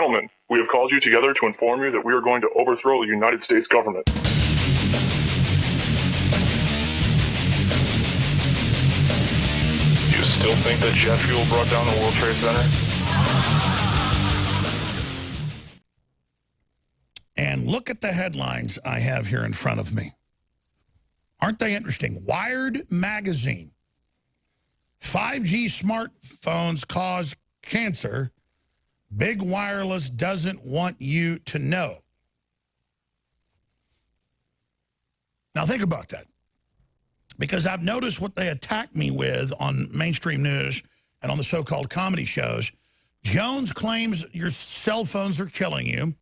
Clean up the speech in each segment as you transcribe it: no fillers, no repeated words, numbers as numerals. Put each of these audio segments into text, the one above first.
Gentlemen, we have called you together to inform you that we are going to overthrow the United States government. You still think that jet fuel brought down the World Trade Center? And look at the headlines I have here in front of me. Aren't they interesting? Wired magazine. 5G smartphones cause cancer. Big Wireless doesn't want you to know. Now think about that. Because I've noticed what they attack me with on mainstream news and on the so-called comedy shows. Jones claims your cell phones are killing you.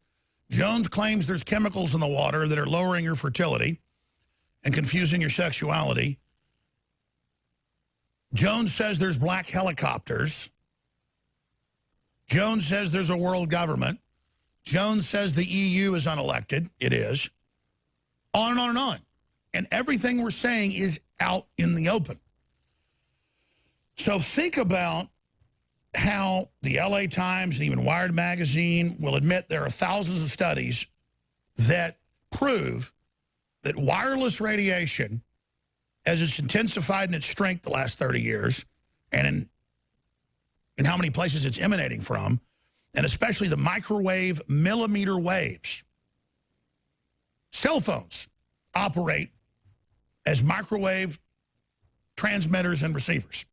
Jones claims there's chemicals in the water that are lowering your fertility and confusing your sexuality. Jones says there's black helicopters. Jones says there's a world government. Jones says the EU is unelected. It is. On and on and on. And everything we're saying is out in the open. So think about how the LA Times and even Wired magazine will admit there are thousands of studies that prove that wireless radiation, as it's intensified in its strength the last 30 years, and in how many places it's emanating from, and especially the microwave millimeter waves. Cell phones operate as microwave transmitters and receivers,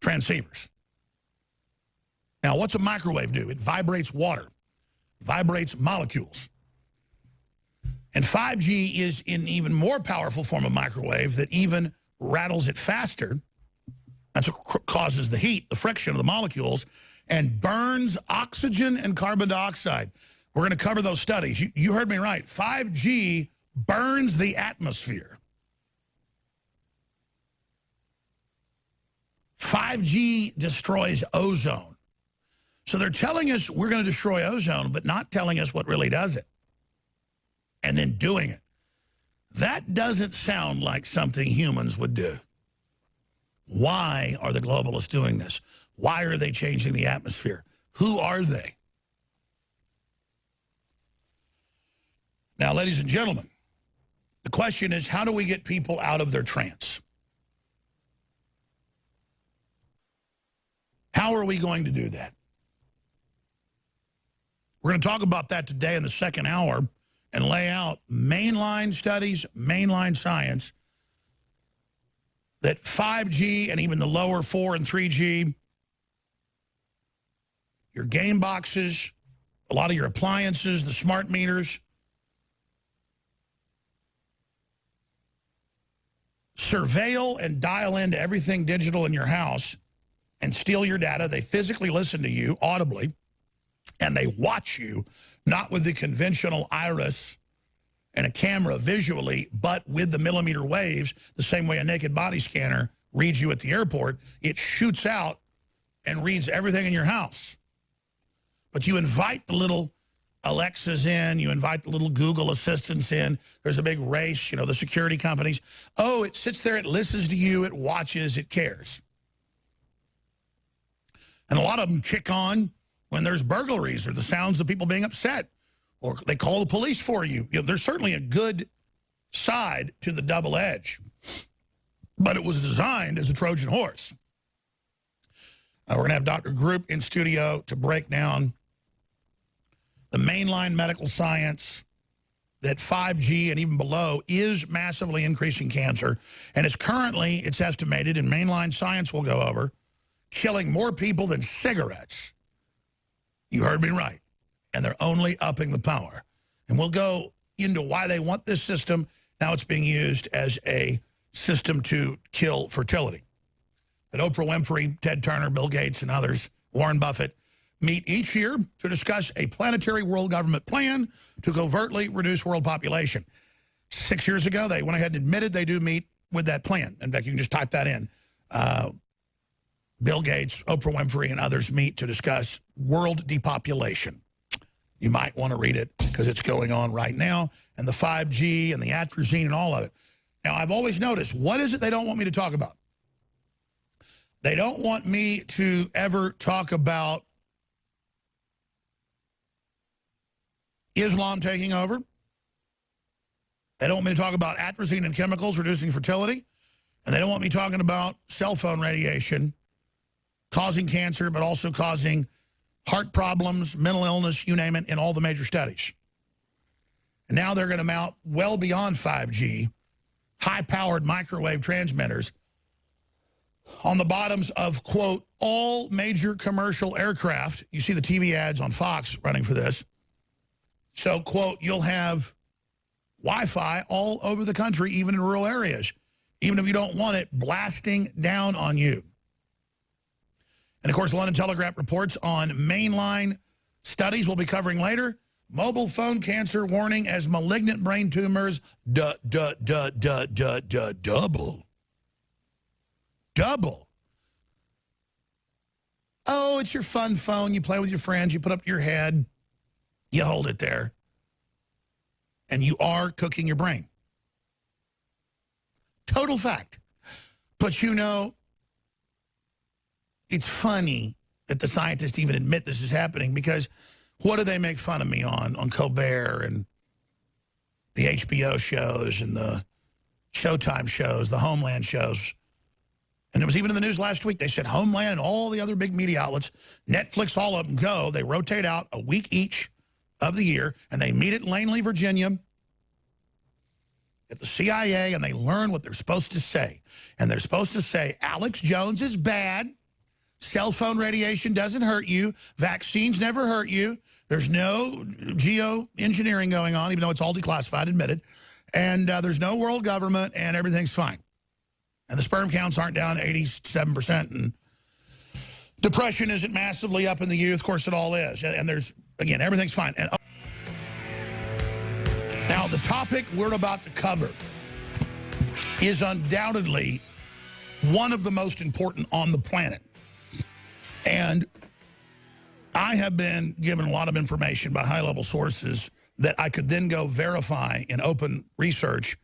transceivers. Now, what's a microwave do? It vibrates water, vibrates molecules. And 5G is an even more powerful form of microwave that even rattles it faster. That's what causes the heat, the friction of the molecules, and burns oxygen and carbon dioxide. We're going to cover those studies. You heard me right. 5G burns the atmosphere. 5G destroys ozone. So they're telling us we're going to destroy ozone, but not telling us what really does it. And then doing it. That doesn't sound like something humans would do. Why are the globalists doing this? Why are they changing the atmosphere? Who are they? Now, ladies and gentlemen, the question is, how do we get people out of their trance? How are we going to do that? We're going to talk about that today in the second hour and lay out mainline studies, mainline science, that 5G and even the lower 4 and 3G, your game boxes, a lot of your appliances, the smart meters, surveil and dial into everything digital in your house and steal your data. They physically listen to you audibly, and they watch you, not with the conventional iris and a camera visually, but with the millimeter waves, the same way a naked body scanner reads you at the airport. It shoots out and reads everything in your house. But you invite the little Alexas in, you invite the little Google assistants in. There's a big race, you know, the security companies. Oh, it sits there, it listens to you, it watches, it cares. And a lot of them kick on when there's burglaries or the sounds of people being upset, or they call the police for you. You know, there's certainly a good side to the double edge, but it was designed as a Trojan horse. We're going to have Dr. Group in studio to break down the mainline medical science that 5G and even below is massively increasing cancer. And it's currently, it's estimated, and mainline science will go over, killing more people than cigarettes. You heard me right. And they're only upping the power. And we'll go into why they want this system. Now it's being used as a system to kill fertility. That Oprah Winfrey, Ted Turner, Bill Gates, and others, Warren Buffett, meet each year to discuss a planetary world government plan to covertly reduce world population. 6 years ago, they went ahead and admitted they do meet with that plan. In fact, you can just type that in. Bill Gates, Oprah Winfrey, and others meet to discuss world depopulation. You might want to read it because it's going on right now, and the 5G and the atrazine and all of it. Now, I've always noticed, what is it they don't want me to talk about? They don't want me to ever talk about Islam taking over. They don't want me to talk about atrazine and chemicals reducing fertility. And they don't want me talking about cell phone radiation causing cancer, but also causing heart problems, mental illness, you name it, in all the major studies. And now they're going to mount well beyond 5G, high-powered microwave transmitters on the bottoms of, quote, all major commercial aircraft. You see the TV ads on Fox running for this. So, quote, you'll have Wi-Fi all over the country, even in rural areas, even if you don't want it blasting down on you. And, of course, the London Telegraph reports on mainline studies we'll be covering later. Mobile phone cancer warning as malignant brain tumors double. Double. Oh, it's your fun phone. You play with your friends. You put up to your head. You hold it there. And you are cooking your brain. Total fact. But you know, it's funny that the scientists even admit this is happening, because what do they make fun of me on Colbert and the HBO shows and the Showtime shows, the Homeland shows? And it was even in the news last week. They said Homeland and all the other big media outlets, Netflix, all of them go. They rotate out a week each of the year, and they meet at Langley, Virginia, at the CIA, and they learn what they're supposed to say. And they're supposed to say, Alex Jones is bad. Cell phone radiation doesn't hurt you. Vaccines never hurt you. There's no geoengineering going on, even though it's all declassified, admitted. And there's no world government, and everything's fine. And the sperm counts aren't down 87%. And depression isn't massively up in the youth. Of course, it all is. And there's, again, everything's fine. And now, the topic we're about to cover is undoubtedly one of the most important on the planet. And I have been given a lot of information by high-level sources that I could then go verify in open research.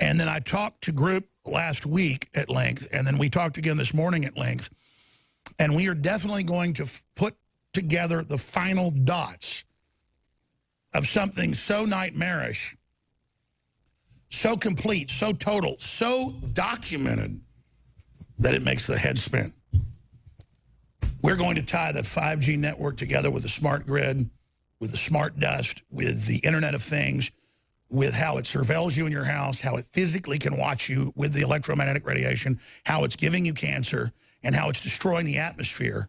And then I talked to group last week at length, and then we talked again this morning at length. And we are definitely going to put together the final dots of something so nightmarish, so complete, so total, so documented that it makes the head spin. We're going to tie the 5G network together with the smart grid, with the smart dust, with the Internet of Things, with how it surveils you in your house, how it physically can watch you with the electromagnetic radiation, how it's giving you cancer, and how it's destroying the atmosphere.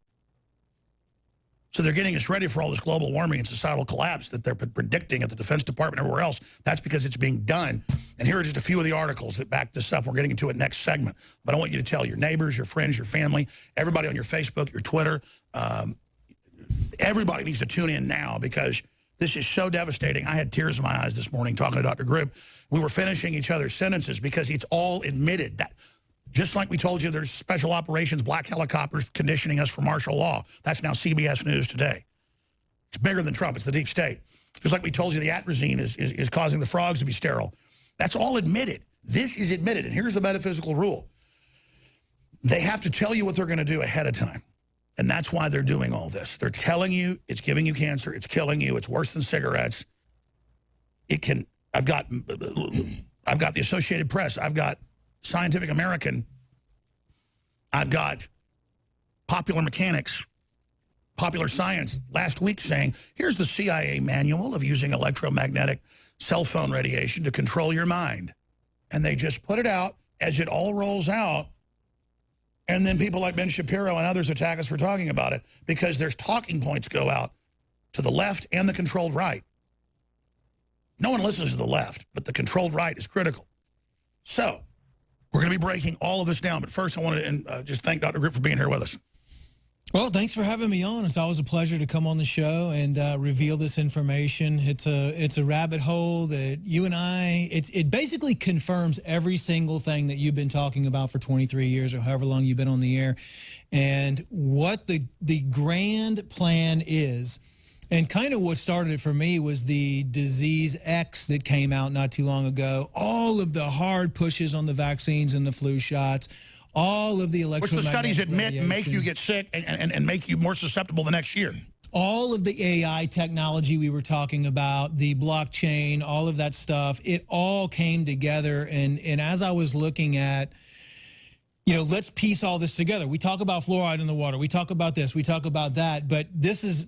So they're getting us ready for all this global warming and societal collapse that they're predicting at the Defense Department and everywhere else. That's because it's being done. And here are just a few of the articles that back this up. We're getting into it next segment. But I want you to tell your neighbors, your friends, your family, everybody on your Facebook, your Twitter. Everybody needs to tune in now, because this is so devastating. I had tears in my eyes this morning talking to Dr. Group. We were finishing each other's sentences because it's all admitted that, just like we told you there's special operations, black helicopters conditioning us for martial law. That's now CBS News today. It's bigger than Trump. It's the deep state. Just like we told you the atrazine is causing the frogs to be sterile. That's all admitted. This is admitted. And here's the metaphysical rule. They have to tell you what they're going to do ahead of time. And that's why they're doing all this. They're telling you it's giving you cancer. It's killing you. It's worse than cigarettes. It can, I've got the Associated Press. I've got Scientific American. I've got Popular Mechanics, Popular Science last week saying, here's the CIA manual of using electromagnetic cell phone radiation to control your mind. And they just put it out as it all rolls out. And then people like Ben Shapiro and others attack us for talking about it, because there's talking points go out to the left and the controlled right. No one listens to the left, but the controlled right is critical. So we're going to be breaking all of this down. But first, I want to just thank Dr. Group for being here with us. Well, thanks for having me on. It's always a pleasure to come on the show and reveal this information. It's a rabbit hole that you and I, it basically confirms every single thing that you've been talking about for 23 years or however long you've been on the air, and what the grand plan is. And kind of what started it for me was the disease X that came out not too long ago. All of the hard pushes on the vaccines and the flu shots, all of the electromagnetic which the studies admit radiation, make you get sick and make you more susceptible the next year. all of the AI technology we were talking about, the blockchain, all of that stuff, it all came together. And as I was looking at, you know, let's piece all this together. We talk about fluoride in the water. We talk about this. We talk about that. But this is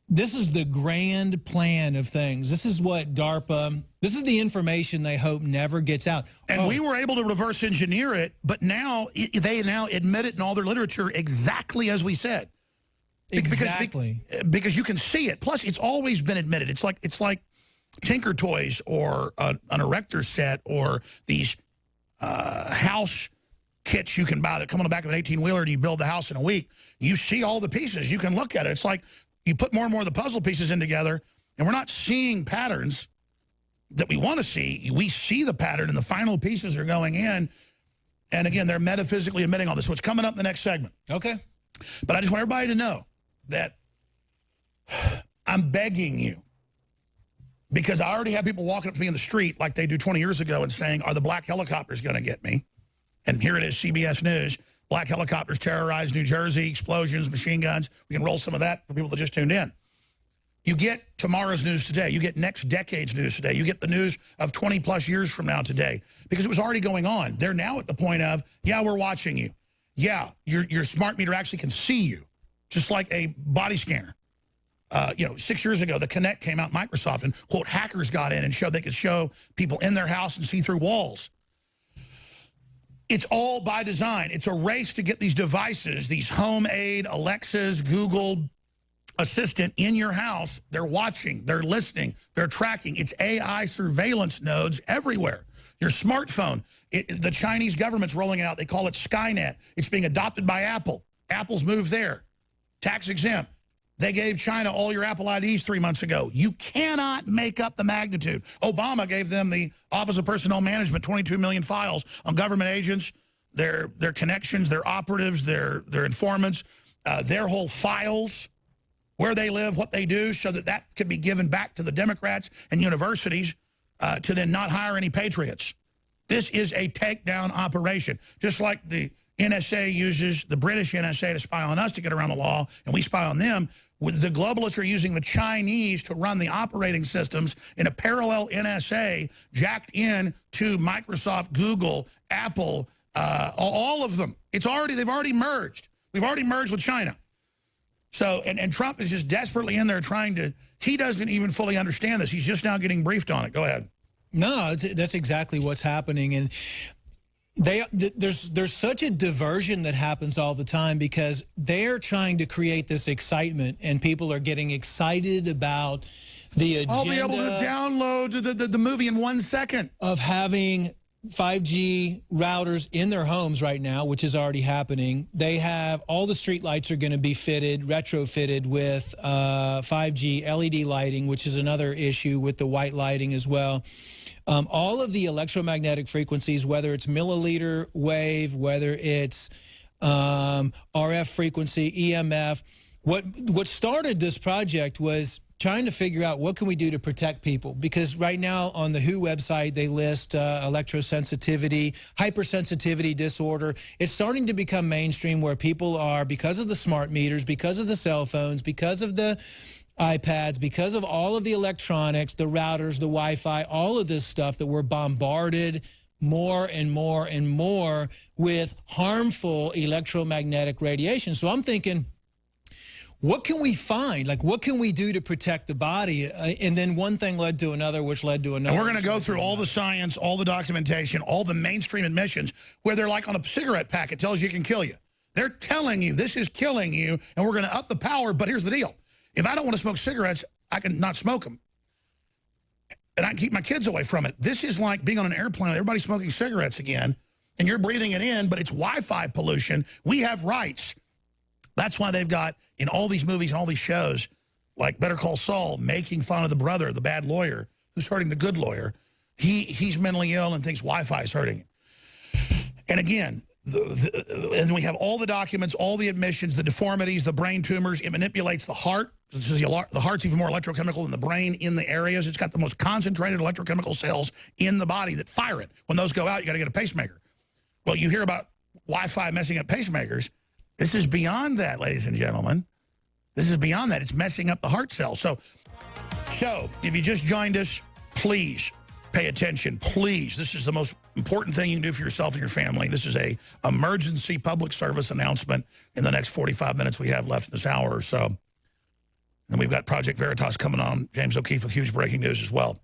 the grand plan of things. This is what DARPA, this is the information they hope never gets out. And we were able to reverse engineer it, but now they now admit it in all their literature exactly as we said. Exactly. Because you can see it. Plus, it's always been admitted. It's like Tinker Toys or an erector set or these house kits you can buy that come on the back of an 18-wheeler and you build the house in a week. You see all the pieces. You can look at it. It's like you put more and more of the puzzle pieces in together, and we're not seeing patterns that we want to see. We see the pattern, and the final pieces are going in. And again, they're metaphysically admitting all this. So it's coming up in the next segment. Okay. But I just want everybody to know that I'm begging you, because I already have people walking up to me in the street like they do 20 years ago and saying, are the black helicopters going to get me? And here it is, CBS News. Black helicopters terrorize New Jersey, explosions, machine guns. We can roll some of that for people that just tuned in. You get tomorrow's news today. You get next decade's news today. You get the news of 20-plus years from now today, because it was already going on. They're now at the point of, yeah, we're watching you. Yeah, your smart meter actually can see you, just like a body scanner. You know, 6 years ago, the Kinect came out, Microsoft, and, quote, hackers got in and showed they could show people in their house and see through walls. It's all by design. It's a race to get these devices, these home aid, Alexas, Google Assistant in your house. They're watching, they're listening, they're tracking. It's AI surveillance nodes everywhere. Your smartphone, the Chinese government's rolling it out. They call it Skynet. It's being adopted by Apple. Apple's moved there. Tax exempt. They gave China all your Apple IDs 3 months ago. You cannot make up the magnitude. Obama gave them the Office of Personnel Management, 22 million files on government agents, their connections, their operatives, their informants, their whole files, where they live, what they do, so that could be given back to the Democrats and universities to then not hire any patriots. This is a takedown operation, just like the NSA uses the British NSA to spy on us to get around the law, and we spy on them. The globalists are using the Chinese to run the operating systems in a parallel NSA jacked in to Microsoft, Google, Apple, all of them. They've already merged. We've already merged with China. So, and Trump is just desperately in there trying to, he doesn't even fully understand this. He's just now getting briefed on it. Go ahead. No, that's exactly what's happening. And there's such a diversion that happens all the time, because they're trying to create this excitement, and people are getting excited about the agenda. I'll be able to download the movie in 1 second. Of having 5G routers in their homes right now, which is already happening. They have all the street lights are going to be retrofitted with 5G LED lighting, which is another issue with the white lighting as well. All of the electromagnetic frequencies, whether it's milliliter wave, whether it's RF frequency, EMF. What started this project was trying to figure out what can we do to protect people, because right now on the WHO website they list electrosensitivity, hypersensitivity disorder. It's starting to become mainstream, where people are, because of the smart meters, because of the cell phones, because of the iPads, because of all of the electronics, the routers, the Wi-Fi, all of this stuff, that we're bombarded more and more and more with harmful electromagnetic radiation. So I'm thinking, what can we find? Like, what can we do to protect the body? And then one thing led to another, which led to another. And we're going to go through all the science, all the documentation, all the mainstream admissions, where they're like on a cigarette pack, it tells you it can kill you. They're telling you this is killing you, and we're going to up the power. But here's the deal. If I don't want to smoke cigarettes, I can not smoke them. And I can keep my kids away from it. This is like being on an airplane, everybody's smoking cigarettes again, and you're breathing it in, but it's Wi-Fi pollution. We have rights. That's why they've got, in all these movies and all these shows, like Better Call Saul, making fun of the brother, the bad lawyer, who's hurting the good lawyer. He's mentally ill and thinks Wi-Fi is hurting him. And again, and we have all the documents, all the admissions, the deformities, the brain tumors. It manipulates the heart. The heart's even more electrochemical than the brain in the areas. It's got the most concentrated electrochemical cells in the body that fire it. When those go out, you got to get a pacemaker. Well, you hear about Wi-Fi messing up pacemakers. This is beyond that, ladies and gentlemen. This is beyond that. It's messing up the heart cells. So if you just joined us, please pay attention. Please. This is the most important thing you can do for yourself and your family. This is a emergency public service announcement in the next 45 minutes we have left in this hour or so. And we've got Project Veritas coming on, James O'Keefe with huge breaking news as well.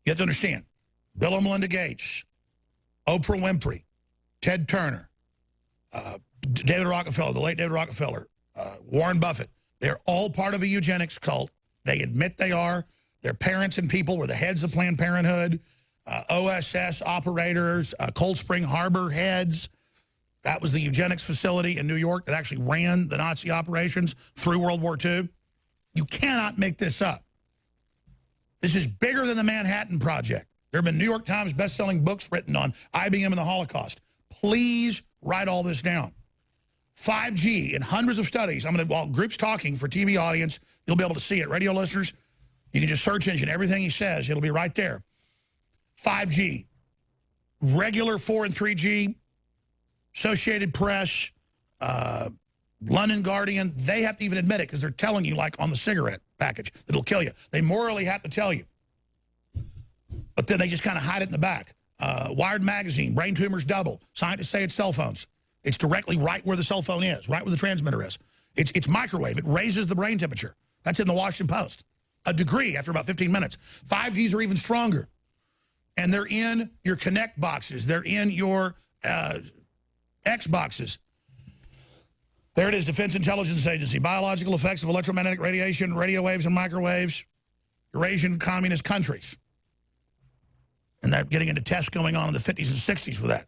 You have to understand, Bill and Melinda Gates, Oprah Winfrey, Ted Turner, David Rockefeller, the late David Rockefeller, Warren Buffett, they're all part of a eugenics cult. They admit they are. Their parents and people were the heads of Planned Parenthood, OSS operators, Cold Spring Harbor heads. That was the eugenics facility in New York that actually ran the Nazi operations through World War II. You cannot make this up. This is bigger than the Manhattan Project. There have been New York Times best-selling books written on IBM and the Holocaust. Please write all this down. 5G in hundreds of studies. While Group's talking for TV audience, you'll be able to see it. Radio listeners, you can just search engine everything he says. It'll be right there. 5G, regular 4 and 3G, Associated Press, London Guardian, they have to even admit it because they're telling you, like on the cigarette package, that it'll kill you. They morally have to tell you. But then they just kind of hide it in the back. Wired magazine, brain tumors double. Scientists say it's cell phones. It's directly right where the cell phone is, right where the transmitter is. It's microwave. It raises the brain temperature. That's in the Washington Post. A degree after about 15 minutes. 5Gs are even stronger. And they're in your Connect boxes. They're in your X boxes. There it is, Defense Intelligence Agency. Biological effects of electromagnetic radiation, radio waves and microwaves, Eurasian communist countries. And they're getting into tests going on in the 50s and 60s with that.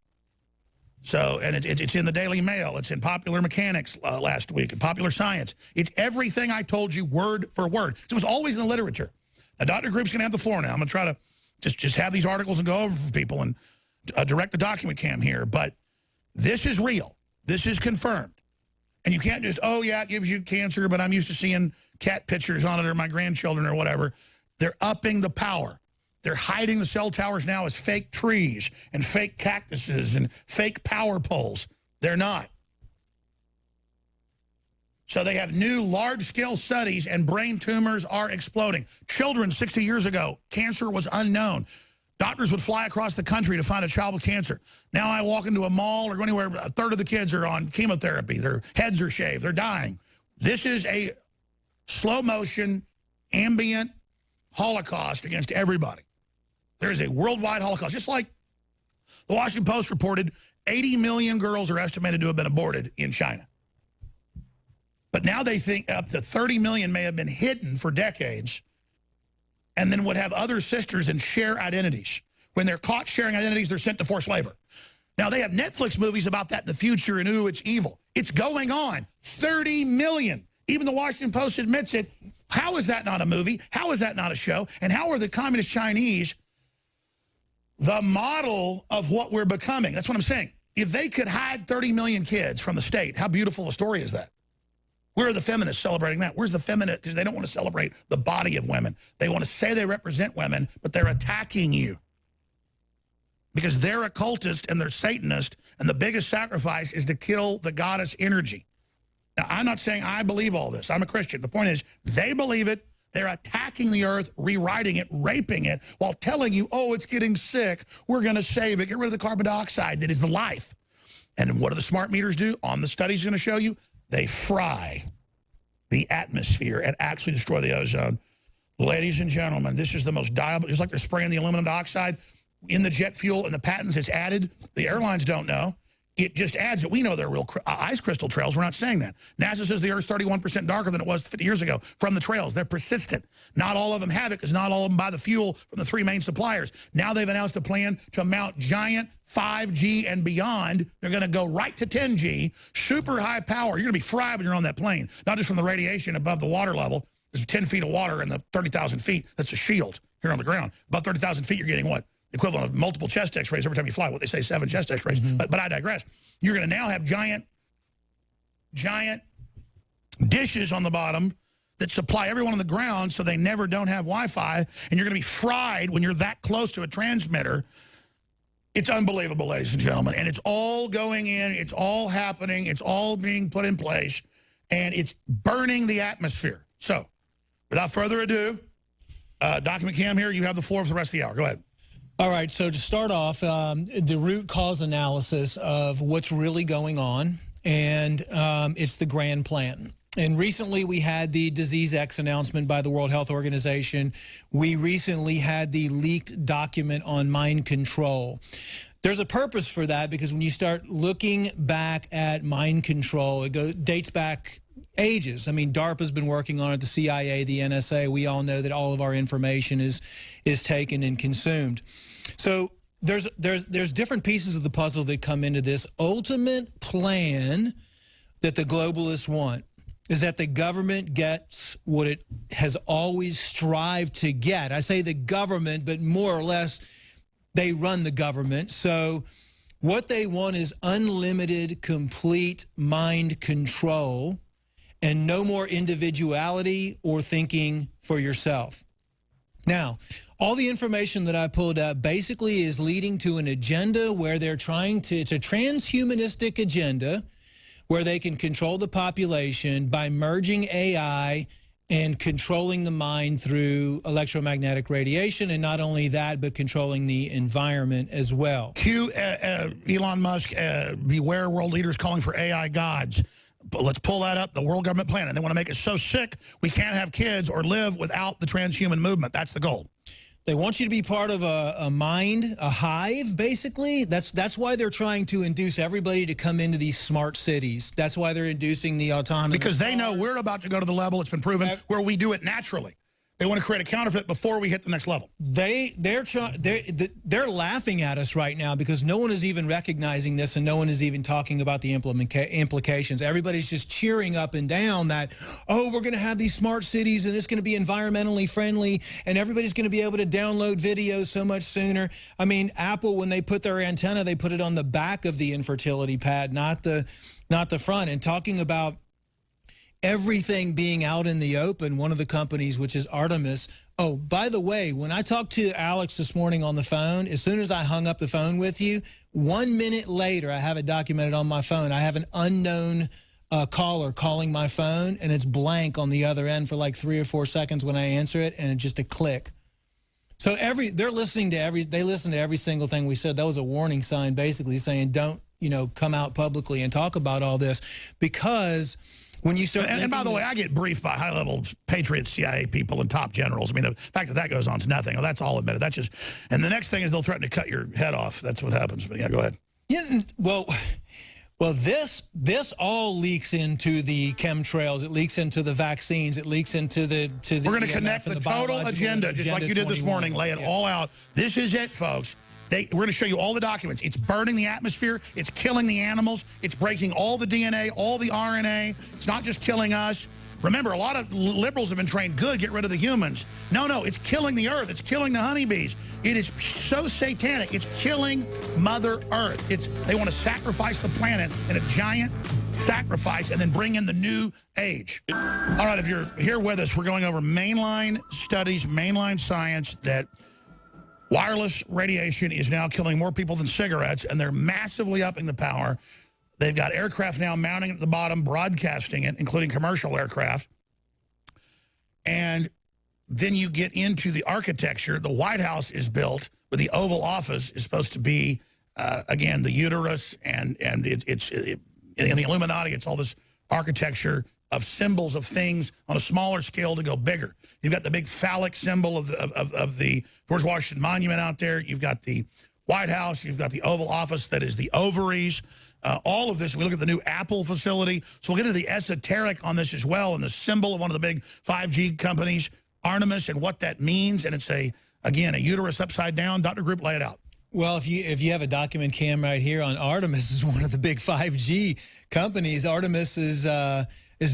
So, and it's in the Daily Mail. It's in Popular Mechanics last week, and Popular Science. It's everything I told you word for word. So it was always in the literature. Now, Dr. Group's going to have the floor now. I'm going to try to just have these articles and go over for people and direct the document cam here. But this is real. This is confirmed. And you can't just, oh, yeah, it gives you cancer, but I'm used to seeing cat pictures on it or my grandchildren or whatever. They're upping the power. They're hiding the cell towers now as fake trees and fake cactuses and fake power poles. They're not. So they have new large-scale studies and brain tumors are exploding. Children 60 years ago, cancer was unknown. Doctors would fly across the country to find a child with cancer. Now I walk into a mall or go anywhere, a third of the kids are on chemotherapy. Their heads are shaved. They're dying. This is a slow-motion, ambient holocaust against everybody. There is a worldwide holocaust. Just like the Washington Post reported, 80 million girls are estimated to have been aborted in China. But now they think up to 30 million may have been hidden for decades and then would have other sisters and share identities. When they're caught sharing identities, they're sent to forced labor. Now, they have Netflix movies about that in the future, and ooh, it's evil. It's going on. 30 million. Even the Washington Post admits it. How is that not a movie? How is that not a show? And how are the communist Chinese the model of what we're becoming? That's what I'm saying. If they could hide 30 million kids from the state, how beautiful a story is that? Where are the feminists celebrating that? Where's the feminist? Because they don't want to celebrate the body of women. They want to say they represent women, but they're attacking you. Because they're occultist and they're Satanist, and the biggest sacrifice is to kill the goddess energy. Now, I'm not saying I believe all this. I'm a Christian. The point is, they believe it. They're attacking the earth, rewriting it, raping it, while telling you, oh, it's getting sick. We're going to save it. Get rid of the carbon dioxide that is the life. And what do the smart meters do? On the studies going to show you, they fry the atmosphere and actually destroy the ozone. Ladies and gentlemen, this is the most diabolical, just like they're spraying the aluminum dioxide in the jet fuel and the patents it's added. The airlines don't know. It just adds it. We know they're real ice crystal trails. We're not saying that. NASA says the Earth's 31% darker than it was 50 years ago from the trails. They're persistent. Not all of them have it because not all of them buy the fuel from the 3 main suppliers. Now they've announced a plan to mount giant 5G and beyond. They're going to go right to 10G, super high power. You're going to be fried when you're on that plane, not just from the radiation above the water level. There's 10 feet of water in the 30,000 feet. That's a shield here on the ground. About 30,000 feet, you're getting what? Equivalent of multiple chest x-rays every time you fly. What they say, 7 chest x-rays. But I digress. You're going to now have giant dishes on the bottom that supply everyone on the ground so they never don't have Wi-Fi, and you're going to be fried when you're that close to a transmitter. It's unbelievable, ladies and gentlemen. And it's all going in. It's all happening. It's all being put in place. and it's burning the atmosphere. So, without further ado, Document Cam here, you have the floor for the rest of the hour. Go ahead. All right, so to start off, the root cause analysis of what's really going on, and it's the grand plan. And recently we had the Disease X announcement by the World Health Organization. We recently had the leaked document on mind control. There's a purpose for that, because when you start looking back at mind control, it dates back ages. I mean, DARPA's been working on it, the CIA, the NSA. We all know that all of our information is taken and consumed. So there's different pieces of the puzzle that come into this. Ultimate plan that the globalists want is that the government gets what it has always strived to get. I say the government, but more or less they run the government. So what they want is unlimited, complete mind control and no more individuality or thinking for yourself. Now, all the information that I pulled up basically is leading to an agenda where they're trying to, it's a transhumanistic agenda where they can control the population by merging AI and controlling the mind through electromagnetic radiation, and not only that, but controlling the environment as well. Cue Elon Musk, beware world leaders calling for AI gods. But let's pull that up, the world government plan. And they want to make us so sick we can't have kids or live without the transhuman movement. That's the goal. They want you to be part of a mind, a hive, basically. That's why they're trying to induce everybody to come into these smart cities. That's why they're inducing the autonomous. Because they know we're about to go to the level, it's been proven, where we do it naturally. They want to create a counterfeit before we hit the next level. They're laughing at us right now because no one is even recognizing this, and no one is even talking about the implications. Everybody's just cheering up and down that, oh, we're going to have these smart cities and it's going to be environmentally friendly and everybody's going to be able to download videos so much sooner. I mean, Apple, when they put their antenna, they put it on the back of the infertility pad, not the front. And talking about everything being out in the open, one of the companies, which is Artemis. Oh, by the way, when I talked to Alex this morning on the phone, as soon as I hung up the phone with you, 1 minute later, I have it documented on my phone. I have an unknown caller calling my phone, and it's blank on the other end for like 3 or 4 seconds when I answer it, and it's just a click. So they listen to every single thing we said. That was a warning sign, basically saying, don't, come out publicly and talk about all this, because when you start, and by the way, I get briefed by high-level Patriot CIA people and top generals. I mean, the fact that goes on is nothing. Well, that's all admitted. That's just, and the next thing is they'll threaten to cut your head off. That's what happens. But yeah, go ahead. Yeah, well, this all leaks into the chemtrails. It leaks into the vaccines. It leaks into the. We're going to connect the total agenda, just like you did this morning. Lay it all out. This is it, folks. We're going to show you all the documents. It's burning the atmosphere. It's killing the animals. It's breaking all the DNA, all the RNA. It's not just killing us. Remember, a lot of liberals have been trained, good, get rid of the humans. No, it's killing the earth. It's killing the honeybees. It is so satanic. It's killing Mother Earth. They want to sacrifice the planet in a giant sacrifice and then bring in the new age. All right, if you're here with us, we're going over mainline studies, mainline science that wireless radiation is now killing more people than cigarettes, and they're massively upping the power. They've got aircraft now mounting at the bottom, broadcasting it, including commercial aircraft. And then you get into the architecture. The White House is built, but the Oval Office is supposed to be, again, the uterus, and in the Illuminati, it's all this architecture of symbols of things on a smaller scale to go bigger. You've got the big phallic symbol of the George Washington Monument out there. You've got the White House. You've got the Oval Office that is the ovaries. All of this, we look at the new Apple facility. So we'll get into the esoteric on this as well, and the symbol of one of the big 5G companies, Artemis, and what that means. And it's, again, a uterus upside down. Dr. Group, lay it out. Well, if you have a document cam right here on Artemis, is one of the big 5G companies. Artemis is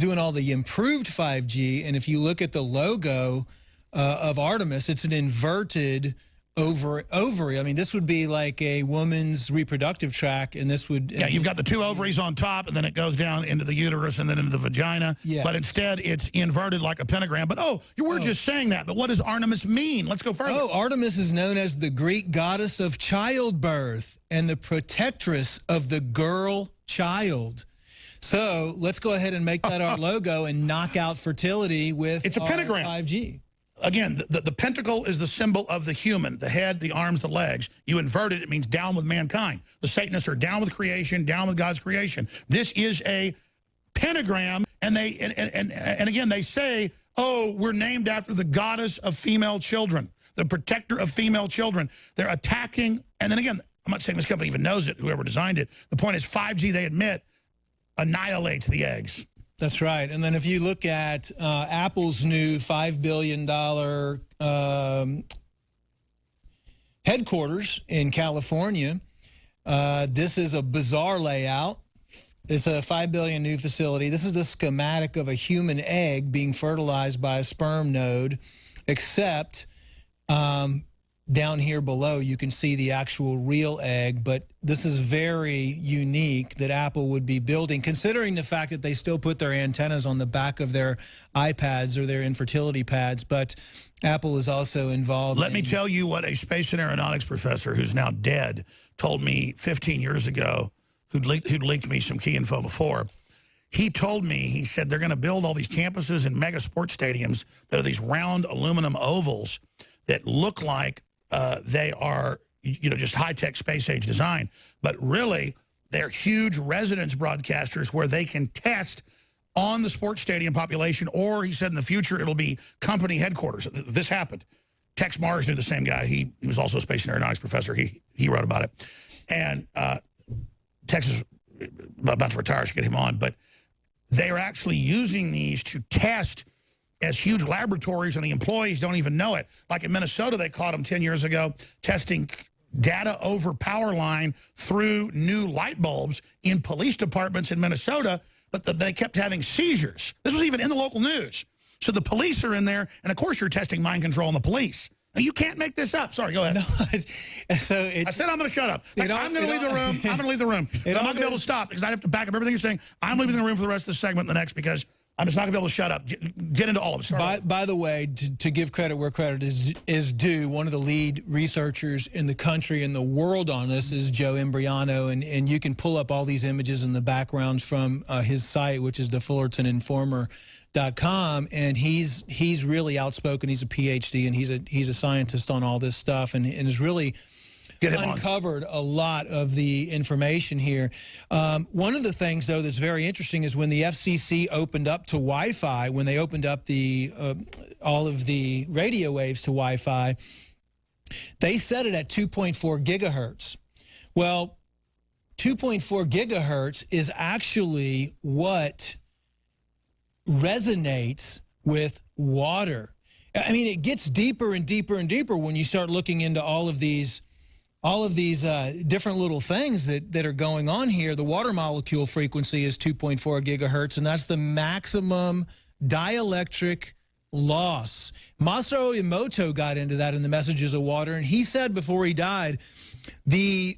doing all the improved 5G, and if you look at the logo of Artemis, it's an inverted ovary. I mean, this would be like a woman's reproductive tract, and this would... Yeah, you've got the two ovaries on top, and then it goes down into the uterus and then into the vagina. Yes. But instead, it's inverted like a pentagram. But, you were just saying that, but what does Artemis mean? Let's go further. Oh, Artemis is known as the Greek goddess of childbirth and the protectress of the girl child. So let's go ahead and make that our logo and knock out fertility with It's a pentagram. 5G. Again, the pentacle is the symbol of the human, the head, the arms, the legs. You invert it, it means down with mankind. The Satanists are down with creation, down with God's creation. This is a pentagram, and they and again, they say, oh, we're named after the goddess of female children, the protector of female children. They're attacking, and then again, I'm not saying this company even knows it, whoever designed it. The point is 5G, they admit, annihilates the eggs. That's right. And then if you look at Apple's new $5 billion headquarters in California, this is a bizarre layout. It's a $5 billion new facility. This is the schematic of a human egg being fertilized by a sperm node, except down here below you can see the actual real egg. But this is very unique that Apple would be building, considering the fact that they still put their antennas on the back of their iPads or their infertility pads. But Apple is also involved. Let me tell you what a space and aeronautics professor who's now dead told me 15 years ago, who'd leaked me some key info before. He told me, he said they're going to build all these campuses and mega sports stadiums that are these round aluminum ovals that look like they are, you know, just high-tech space-age design. But really, they're huge residence broadcasters where they can test on the sports stadium population, or he said in the future it'll be company headquarters. This happened. Tex Mars knew the same guy. He was also a space and aeronautics professor. He wrote about it. And Tex is about to retire, so get him on. But they are actually using these to test as huge laboratories, and the employees don't even know it. Like in Minnesota, they caught them 10 years ago testing data over power line through new light bulbs in police departments in Minnesota, but they kept having seizures. This was even in the local news. So the police are in there, and of course you're testing mind control on the police. Now, you can't make this up. Sorry, go ahead. No, so I said I'm going to shut up. Like, I'm going to leave the room. I'm going to leave the room. I'm not going to be able to stop because I have to back up everything you're saying. I'm leaving the room for the rest of the segment and the next because I'm just not going to be able to shut up. Get into all of it. By the way, to give credit where credit is due, one of the lead researchers in the country and the world on this is Joe Imbriano, and you can pull up all these images in the background from his site, which is thefullertoninformer.com, and he's really outspoken. He's a PhD, and he's a scientist on all this stuff, and is really uncovered a lot of the information here. One of the things, though, that's very interesting is when the FCC opened up to Wi-Fi, when they opened up the all of the radio waves to Wi-Fi, they set it at 2.4 gigahertz. Well, 2.4 gigahertz is actually what resonates with water. I mean, it gets deeper and deeper and deeper when you start looking into all of these different little things that are going on here. The water molecule frequency is 2.4 gigahertz, and that's the maximum dielectric loss. Masaru Emoto got into that in the Messages of Water, and he said before he died,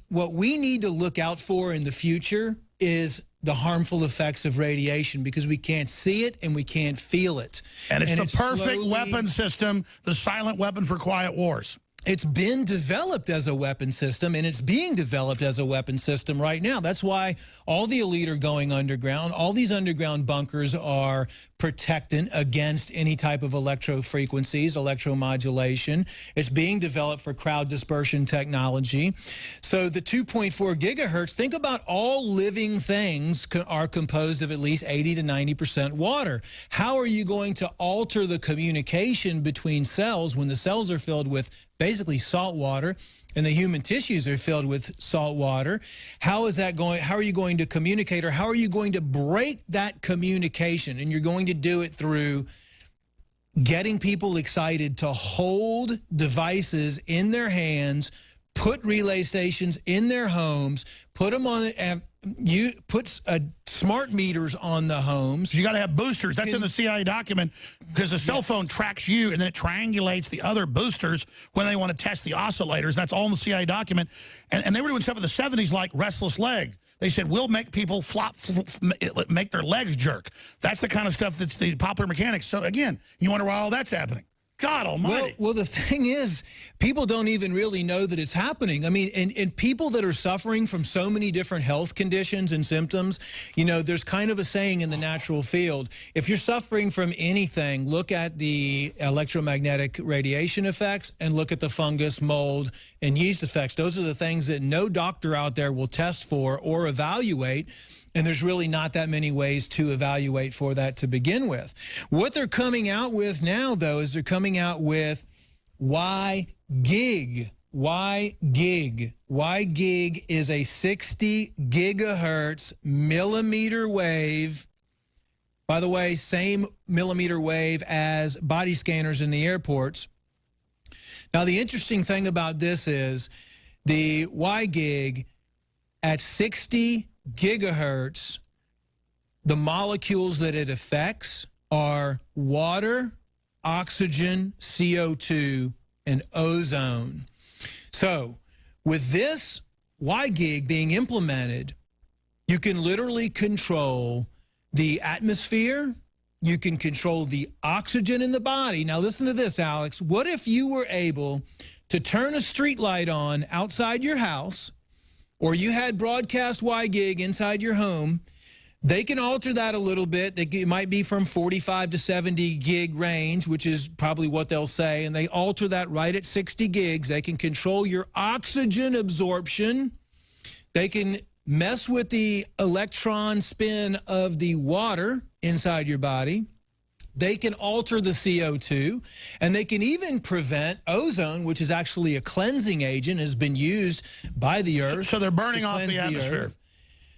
what we need to look out for in the future is the harmful effects of radiation, because we can't see it and we can't feel it. And it's the perfect weapon system, the silent weapon for quiet wars. It's been developed as a weapon system, and it's being developed as a weapon system right now. That's why all the elite are going underground. All these underground bunkers are protectant against any type of electro frequencies, electromodulation. It's being developed for crowd dispersion technology. So the 2.4 gigahertz, think about all living things are composed of at least 80 to 90% water. How are you going to alter the communication between cells when the cells are filled with basically salt water and the human tissues are filled with salt water? How is that going? How are you going to communicate, or how are you going to break that communication? And you're going to do it through getting people excited to hold devices in their hands, put relay stations in their homes, put them on, and you put smart meters on the homes. You got to have boosters. That's in the CIA document, because the cell phone tracks you and then it triangulates the other boosters when they want to test the oscillators. That's all in the CIA document. And they were doing stuff in the 70s like restless leg. They said, we'll make people make their legs jerk. That's the kind of stuff that's the popular mechanics. So again, you wonder why all that's happening. God almighty. Well, the thing is, people don't even really know that it's happening. I mean, and people that are suffering from so many different health conditions and symptoms, you know, there's kind of a saying in the natural field, if you're suffering from anything, look at the electromagnetic radiation effects and look at the fungus, mold, and yeast effects. Those are the things that no doctor out there will test for or evaluate. And there's really not that many ways to evaluate for that to begin with. What they're coming out with now, though, is they're coming out with Y-GIG. Y-GIG. Y-GIG is a 60 gigahertz millimeter wave. By the way, same millimeter wave as body scanners in the airports. Now, the interesting thing about this is the Y-GIG at 60 gigahertz, the molecules that it affects are water, oxygen, CO2, and ozone. So with this Y-GIG being implemented, you can literally control the atmosphere, you can control the oxygen in the body. Now listen to this, Alex. What if you were able to turn a street light on outside your house, or you had broadcast Y-GIG inside your home? They can alter that a little bit. It might be from 45 to 70 gig range, which is probably what they'll say, and they alter that right at 60 gigs. They can control your oxygen absorption. They can mess with the electron spin of the water inside your body. They can alter the CO2, and they can even prevent ozone, which is actually a cleansing agent, has been used by the Earth. So they're burning off the atmosphere.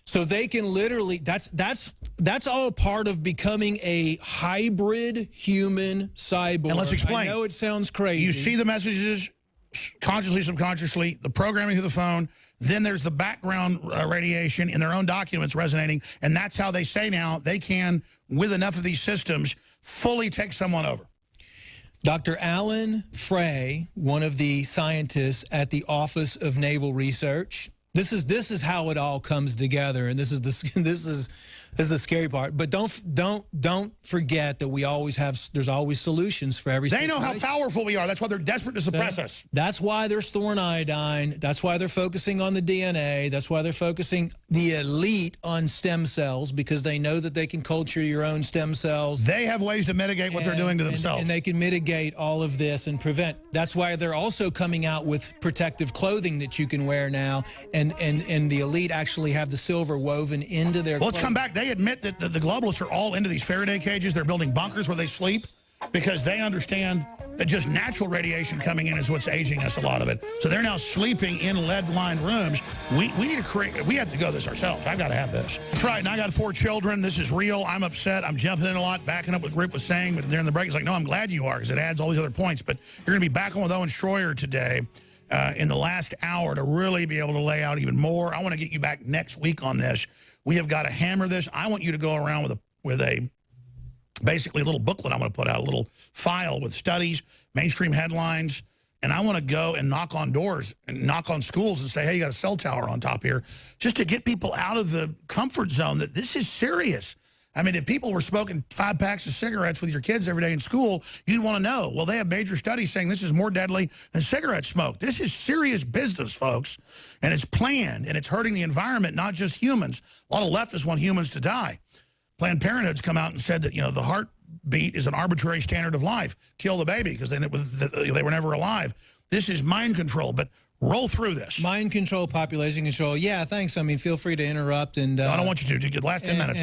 So they can literally, that's all part of becoming a hybrid human cyborg. And let's explain. I know it sounds crazy. You see the messages consciously, subconsciously, the programming through the phone. Then there's the background radiation in their own documents resonating. And that's how they say now they can, with enough of these systems, fully take someone over. Dr. Alan Frey, one of the scientists at the Office of Naval Research, this is how it all comes together, and this is the scary part. But don't forget that we always have, there's always solutions for every situation. They know how powerful we are. That's why they're desperate to suppress us. That's why they're storing iodine. That's why they're focusing on the DNA. That's why they're focusing the elite on stem cells, because they know that they can culture your own stem cells. They have ways to mitigate what they're doing to themselves. And they can mitigate all of this and prevent. That's why they're also coming out with protective clothing that you can wear now. And the elite actually have the silver woven into their Well, let's come back. They admit that the globalists are all into these Faraday cages. They're building bunkers where they sleep because they understand that just natural radiation coming in is what's aging us, a lot of it. So they're now sleeping in lead-lined rooms. We need to create, we have to go this ourselves. I've got to have this. That's right, and I got 4 children. This is real. I'm upset. I'm jumping in a lot, backing up what the group was saying, but during the break, it's like, no, I'm glad you are, because it adds all these other points. But you're going to be back on with Owen Schroyer today in the last hour to really be able to lay out even more. I want to get you back next week on this. We have got to hammer this. I want you to go around with a basically a little booklet I'm going to put out, a little file with studies, mainstream headlines, and I want to go and knock on doors and knock on schools and say, hey, you got a cell tower on top here, just to get people out of the comfort zone that this is serious. I mean, if people were smoking 5 packs of cigarettes with your kids every day in school, you'd want to know. Well, they have major studies saying this is more deadly than cigarette smoke. This is serious business, folks, and it's planned, and it's hurting the environment, not just humans. A lot of leftists want humans to die. Planned Parenthood's come out and said that, you know, the heartbeat is an arbitrary standard of life. Kill the baby because they were never alive. This is mind control, but roll through this. Mind control, population control. Yeah, thanks. I mean, feel free to interrupt. And no, I don't want you to. The last 10 minutes.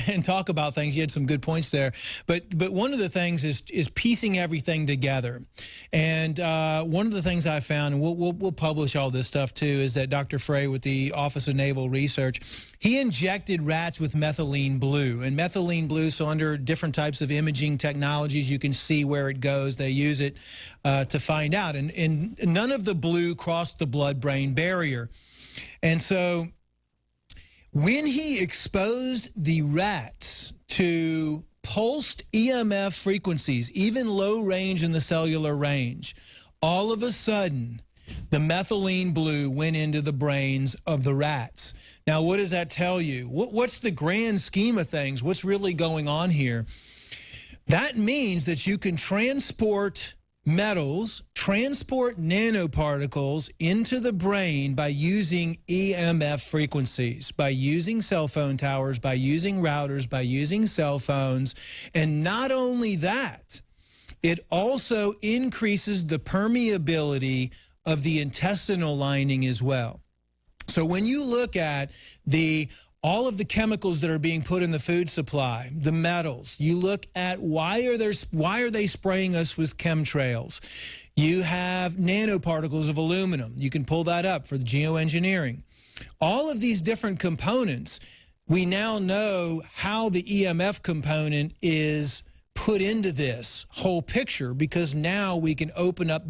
And talk about things. You had some good points there. But one of the things is piecing everything together. And one of the things I found, and we'll publish all this stuff too, is that Dr. Frey with the Office of Naval Research, he injected rats with methylene blue. And methylene blue, so under different types of imaging technologies, you can see where it goes. They use it to find out. And none of the blue crossed the blood-brain barrier. And so when he exposed the rats to pulsed EMF frequencies, even low range in the cellular range, all of a sudden, the methylene blue went into the brains of the rats. Now, what does that tell you? What's the grand scheme of things? What's really going on here? That means that you can transport metals, transport nanoparticles into the brain by using EMF frequencies, by using cell phone towers, by using routers, by using cell phones. And not only that, it also increases the permeability of the intestinal lining as well. So when you look at all of the chemicals that are being put in the food supply, the metals, you look at why are they spraying us with chemtrails? You have nanoparticles of aluminum. You can pull that up for the geoengineering. All of these different components, we now know how the EMF component is put into this whole picture, because now they can open up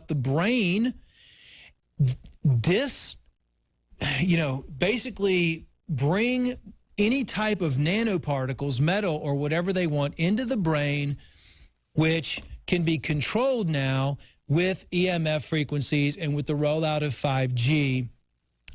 the brain, basically bring any type of nanoparticles, metal or whatever they want, into the brain, which can be controlled now with EMF frequencies and with the rollout of 5G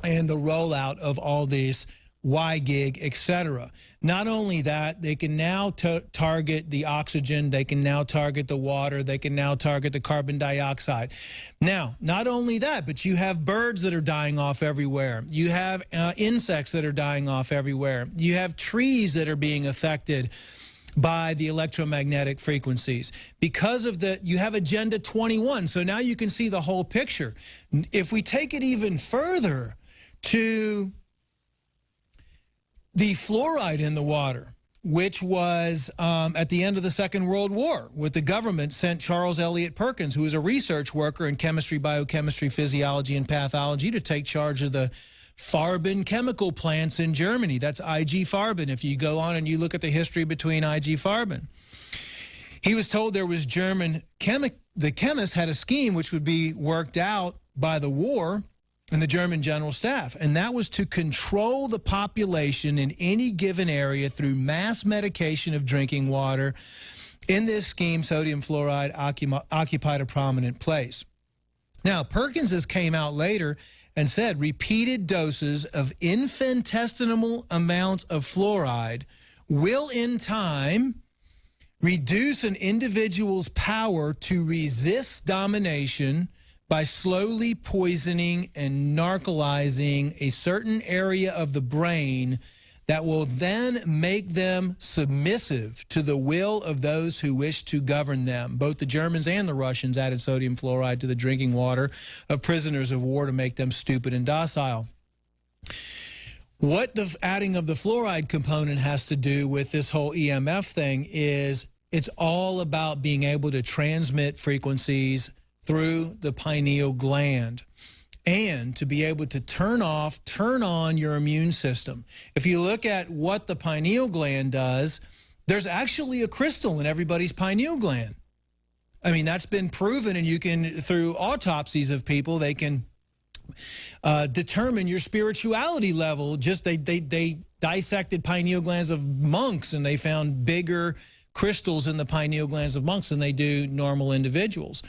and the rollout of all these Y-gig, etc. Not only that, they can now target the oxygen, they can now target the water, they can now target the carbon dioxide. Now, not only that, but you have birds that are dying off everywhere. You have insects that are dying off everywhere. You have trees that are being affected by the electromagnetic frequencies. Because of you have Agenda 21, so now you can see the whole picture. If we take it even further to the fluoride in the water, which was at the end of the Second World War, with the government sent Charles Eliot Perkins, who was a research worker in chemistry, biochemistry, physiology, and pathology, to take charge of the Farben chemical plants in Germany. That's IG Farben. If you go on and you look at the history between IG Farben, he was told there was the chemists had a scheme which would be worked out by the war and the German general staff, and that was to control the population in any given area through mass medication of drinking water. In this scheme, sodium fluoride occupied a prominent place. Now, Perkins has came out later and said repeated doses of infinitesimal amounts of fluoride will, in time, reduce an individual's power to resist domination by slowly poisoning and narcotizing a certain area of the brain that will then make them submissive to the will of those who wish to govern them. Both the Germans and the Russians added sodium fluoride to the drinking water of prisoners of war to make them stupid and docile. What the adding of the fluoride component has to do with this whole EMF thing is it's all about being able to transmit frequencies through the pineal gland and to be able to turn on your immune system. If you look at what the pineal gland does, there's actually a crystal in everybody's pineal gland. I mean, that's been proven, and you can, through autopsies of people, they can determine your spirituality level. Just they dissected pineal glands of monks, and they found bigger crystals in the pineal glands of monks than they do normal individuals.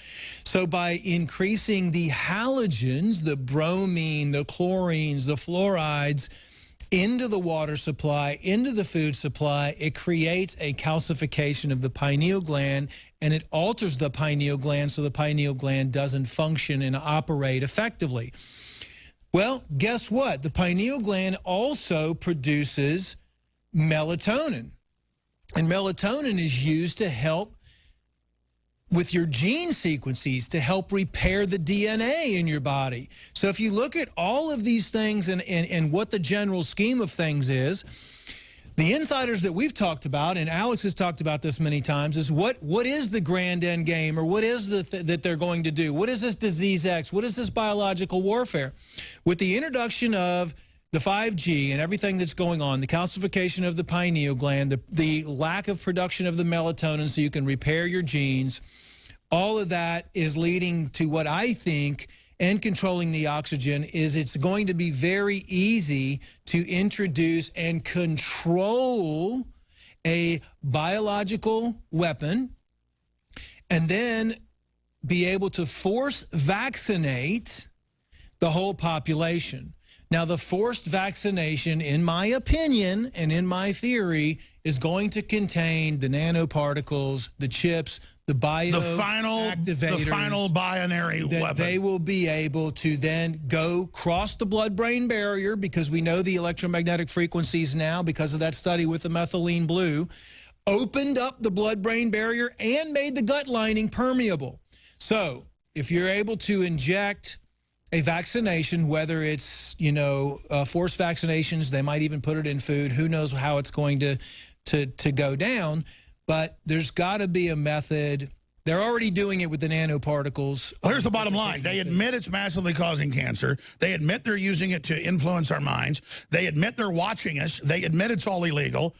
So by increasing the halogens, the bromine, the chlorines, the fluorides into the water supply, into the food supply, it creates a calcification of the pineal gland, and it alters the pineal gland so the pineal gland doesn't function and operate effectively. Well, guess what? The pineal gland also produces melatonin. And melatonin is used to help with your gene sequences, to help repair the DNA in your body. So if you look at all of these things and what the general scheme of things is, the insiders that we've talked about, and Alex has talked about this many times, is what is the grand end game, or what is that they're going to do? What is this disease X? What is this biological warfare? With the introduction of the 5G and everything that's going on, the calcification of the pineal gland, the lack of production of the melatonin so you can repair your genes, all of that is leading to what I think, and controlling the oxygen, is it's going to be very easy to introduce and control a biological weapon and then be able to force vaccinate the whole population. Now, the forced vaccination, in my opinion and in my theory, is going to contain the nanoparticles, the chips, the final binary weapon. They will be able to then go cross the blood-brain barrier, because we know the electromagnetic frequencies now, because of that study with the methylene blue, opened up the blood-brain barrier and made the gut lining permeable. So if you're able to inject a vaccination, whether it's, you know, forced vaccinations, they might even put it in food. Who knows how it's going to go down? But there's got to be a method. They're already doing it with the nanoparticles. Well, here's the bottom line. They admit it's massively causing cancer. They admit they're using it to influence our minds. They admit they're watching us. They admit it's all illegal.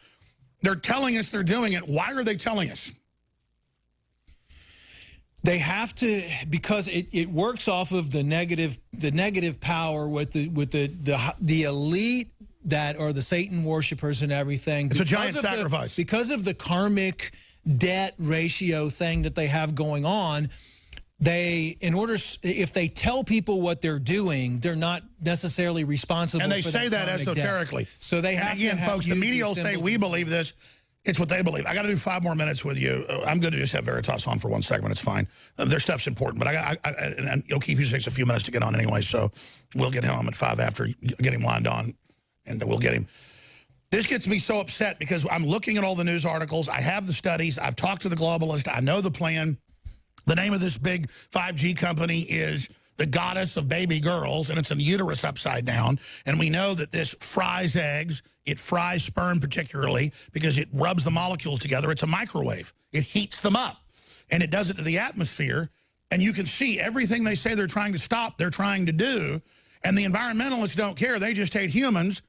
They're telling us they're doing it. Why are they telling us? They have to, because it works off of the negative power with the elite that are the Satan worshipers and everything. It's a giant sacrifice. Because of the karmic debt ratio thing that they have going on, if they tell people what they're doing, they're not necessarily responsible. And they for say that esoterically. Debt. So they have again, to have, folks, the media will say we believe this. It's what they believe. I got to do 5 more minutes with you. I'm going to just have Veritas on for 1 segment. It's fine. Their stuff's important, but and O'Keefe usually takes a few minutes to get on anyway, so we'll get him on at 5 after, get him lined on, and we'll get him. This gets me so upset because I'm looking at all the news articles. I have the studies. I've talked to the globalist. I know the plan. The name of this big 5G company is the goddess of baby girls, and it's a uterus upside down. And we know that this fries eggs. It fries sperm particularly because it rubs the molecules together. It's a microwave. It heats them up, and it does it to the atmosphere. And you can see everything they say they're trying to stop, they're trying to do. And the environmentalists don't care. They just hate humans.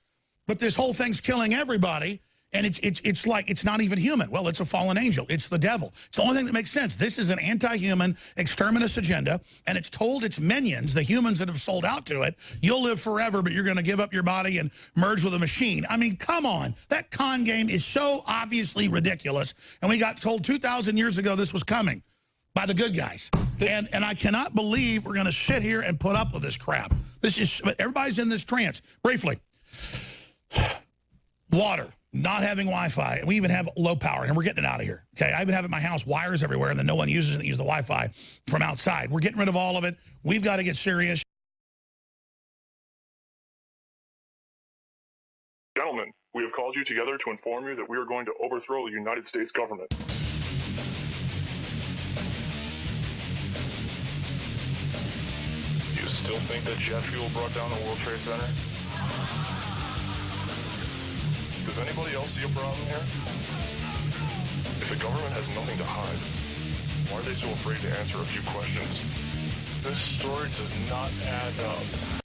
But this whole thing's killing everybody. And it's like it's not even human. Well, it's a fallen angel. It's the devil. It's the only thing that makes sense. This is an anti-human exterminus agenda, and it's told its minions, the humans that have sold out to it, you'll live forever, but you're going to give up your body and merge with a machine. I mean, come on. That con game is so obviously ridiculous, and we got told 2,000 years ago this was coming by the good guys. And I cannot believe we're going to sit here and put up with this crap. Everybody's in this trance. Briefly, water. Not having Wi-Fi. We even have low power, and we're getting it out of here. Okay, I even have at my house wires everywhere, and then no one uses it. Use the Wi-Fi from outside. We're getting rid of all of it. We've got to get serious. Gentlemen, we have called you together to inform you that we are going to overthrow the United States government. Do you still think that jet fuel brought down the World Trade Center? Does anybody else see a problem here? If the government has nothing to hide, why are they so afraid to answer a few questions? This story does not add up.